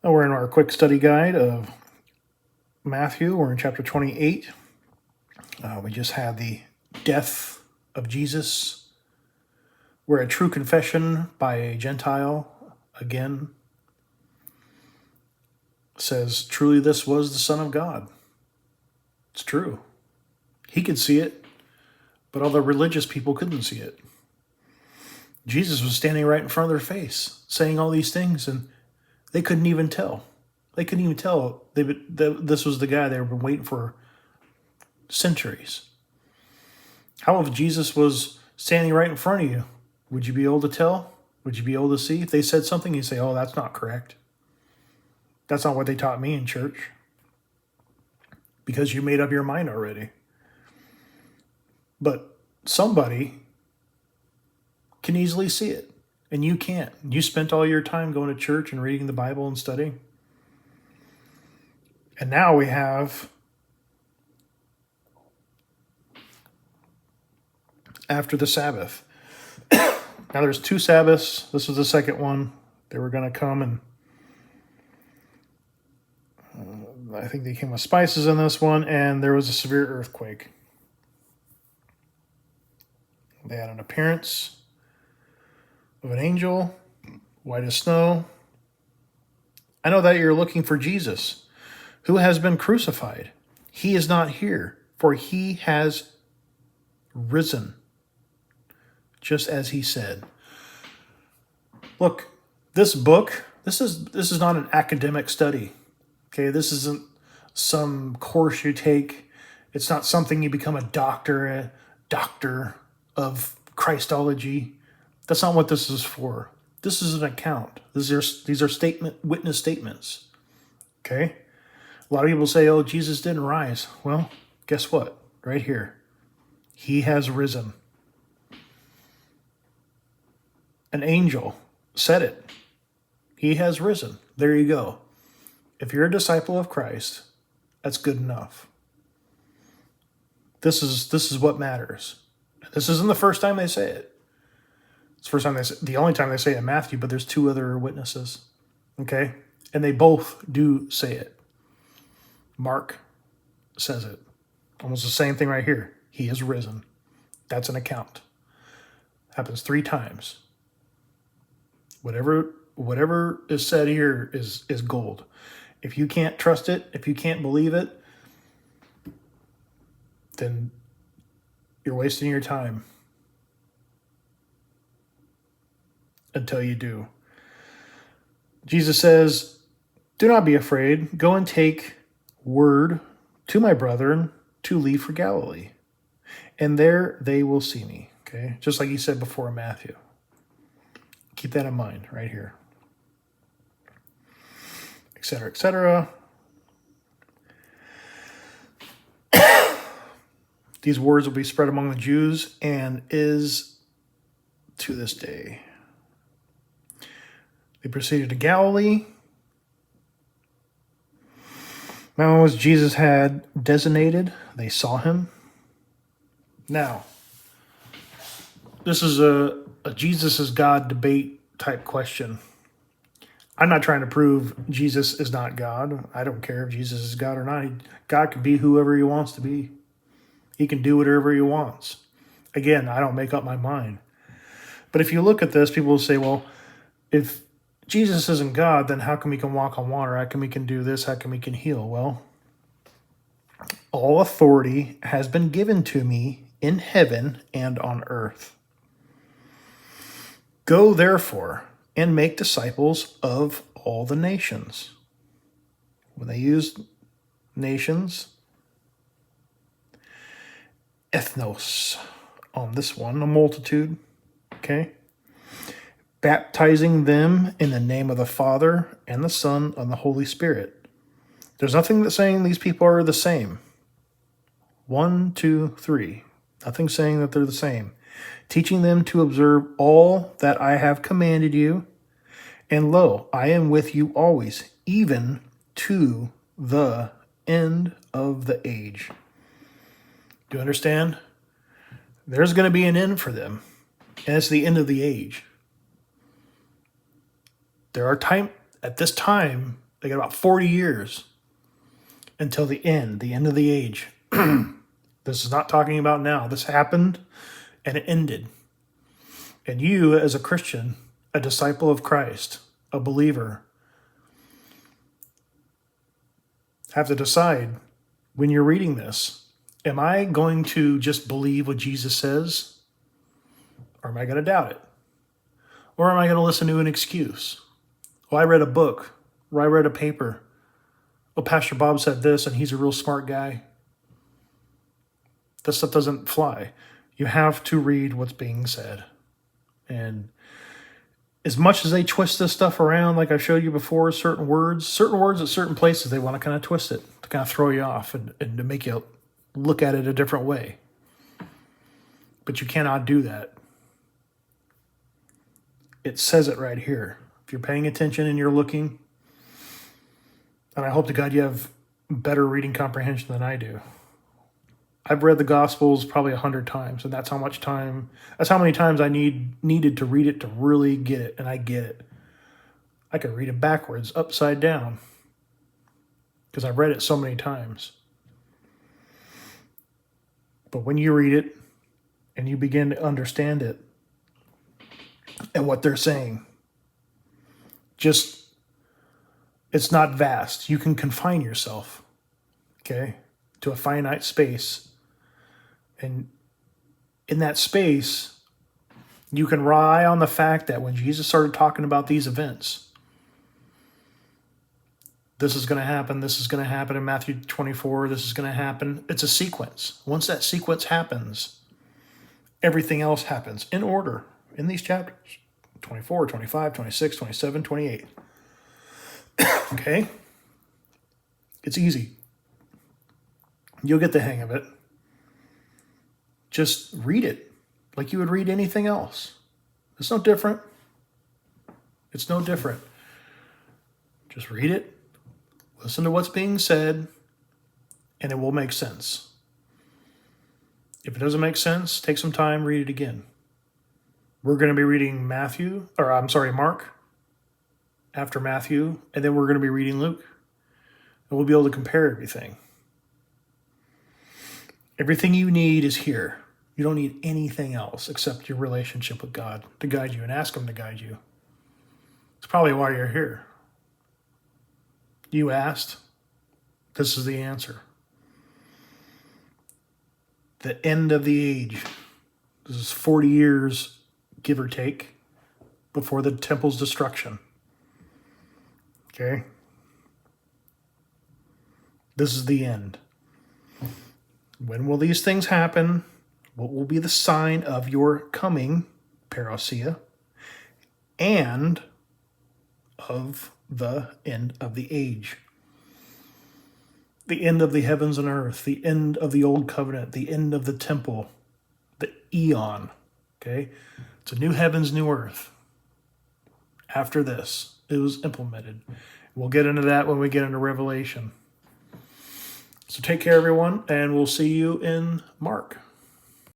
Now we're in our quick study guide of Matthew. We're in chapter 28. We just had the death of Jesus. We're at true confession by a Gentile again. Says, truly this was the Son of God. It's true. He could see it, but all the religious people couldn't see it. Jesus was standing right in front of their face, saying all these things, and they couldn't even tell. They couldn't even tell this was the guy they had been waiting for centuries. How if Jesus was standing right in front of you? Would you be able to tell? Would you be able to see? If they said something, you say, oh, that's not correct. That's not what they taught me in church. Because you made up your mind already. But somebody can easily see it, and you can't. You spent all your time going to church and reading the Bible and studying. And now we have, after the Sabbath. Now there's 2 Sabbaths. This was the second one. They were going to come and I think they came with spices in this one, and there was a severe earthquake. They had an appearance of an angel, white as snow. I know that you're looking for Jesus, who has been crucified. He is not here, for he has risen, just as he said. Look, this book, this is not an academic study. Okay, this isn't some course you take. It's not something you become a doctor of Christology. That's not what this is for. This is an account. These are witness statements. Okay? A lot of people say, oh, Jesus didn't rise. Well, guess what? Right here. He has risen. An angel said it. He has risen. There you go. If you're a disciple of Christ, that's good enough. This is what matters. This isn't the first time they say it. It's the only time they say it in Matthew, but there's 2 other witnesses. Okay? And they both do say it. Mark says it. Almost the same thing right here. He is risen. That's an account. Happens 3 times. Whatever is said here is gold. If you can't trust it, if you can't believe it, then you're wasting your time until you do. Jesus says, do not be afraid. Go and take word to my brethren to leave for Galilee, and there they will see me. Okay, just like he said before in Matthew. Keep that in mind right here. Etc., etc. These words will be spread among the Jews and is to this day. They proceeded to Galilee. Now, as Jesus had designated, they saw him. Now, this is a Jesus is God debate type question. I'm not trying to prove Jesus is not God. I don't care if Jesus is God or not. God can be whoever he wants to be. He can do whatever he wants. Again, I don't make up my mind. But if you look at this, people will say, well, if Jesus isn't God, then how come he can walk on water? How come he can do this? How come he can heal? Well, all authority has been given to me in heaven and on earth. Go, therefore, and make disciples of all the nations. When they use nations, ethnos on this one, a multitude, okay? Baptizing them in the name of the Father and the Son and the Holy Spirit. There's nothing that's saying these people are the same. 1, 2, 3. Nothing saying that they're the same. Teaching them to observe all that I have commanded you. And lo, I am with you always, even to the end of the age. Do you understand? There's going to be an end for them. And it's the end of the age. There are at this time, They got about 40 years until the end of the age. This is not talking about now. This happened and it ended. And you, as a Christian, a disciple of Christ, a believer, have to decide when you're reading this, am I going to just believe what Jesus says? Or am I going to doubt it? Or am I going to listen to an excuse? Well, I read a book, or I read a paper. Well, Pastor Bob said this, and he's a real smart guy. This stuff doesn't fly. You have to read what's being said. And as much as they twist this stuff around, like I showed you before, certain words at certain places, they want to kind of twist it to kind of throw you off and to make you look at it a different way. But you cannot do that. It says it right here. If you're paying attention and you're looking, and I hope to God you have better reading comprehension than I do. I've read the Gospels probably 100 times, and that's how many times I needed to read it to really get it, and I get it. I could read it backwards, upside down, because I've read it so many times. But when you read it, and you begin to understand it, and what they're saying, it's not vast. You can confine yourself, okay, to a finite space. And in that space, you can rely on the fact that when Jesus started talking about these events, this is going to happen, this is going to happen in Matthew 24, this is going to happen. It's a sequence. Once that sequence happens, everything else happens in order in these chapters. 24, 25, 26, 27, 28. Okay? It's easy. You'll get the hang of it. Just read it like you would read anything else. It's no different. It's no different. Just read it, listen to what's being said, and it will make sense. If it doesn't make sense, take some time, read it again. We're going to be reading Mark after Matthew, and then we're going to be reading Luke. And we'll be able to compare everything. Everything you need is here. You don't need anything else except your relationship with God to guide you and ask Him to guide you. It's probably why you're here. You asked. This is the answer. The end of the age. This is 40 years, give or take, before the temple's destruction. Okay? This is the end. When will these things happen? What will be the sign of your coming, parousia, and of the end of the age? The end of the heavens and earth, the end of the old covenant, the end of the temple, the eon. Okay? It's a new heavens, new earth. After this, it was implemented. We'll get into that when we get into Revelation. So take care, everyone, and we'll see you in Mark.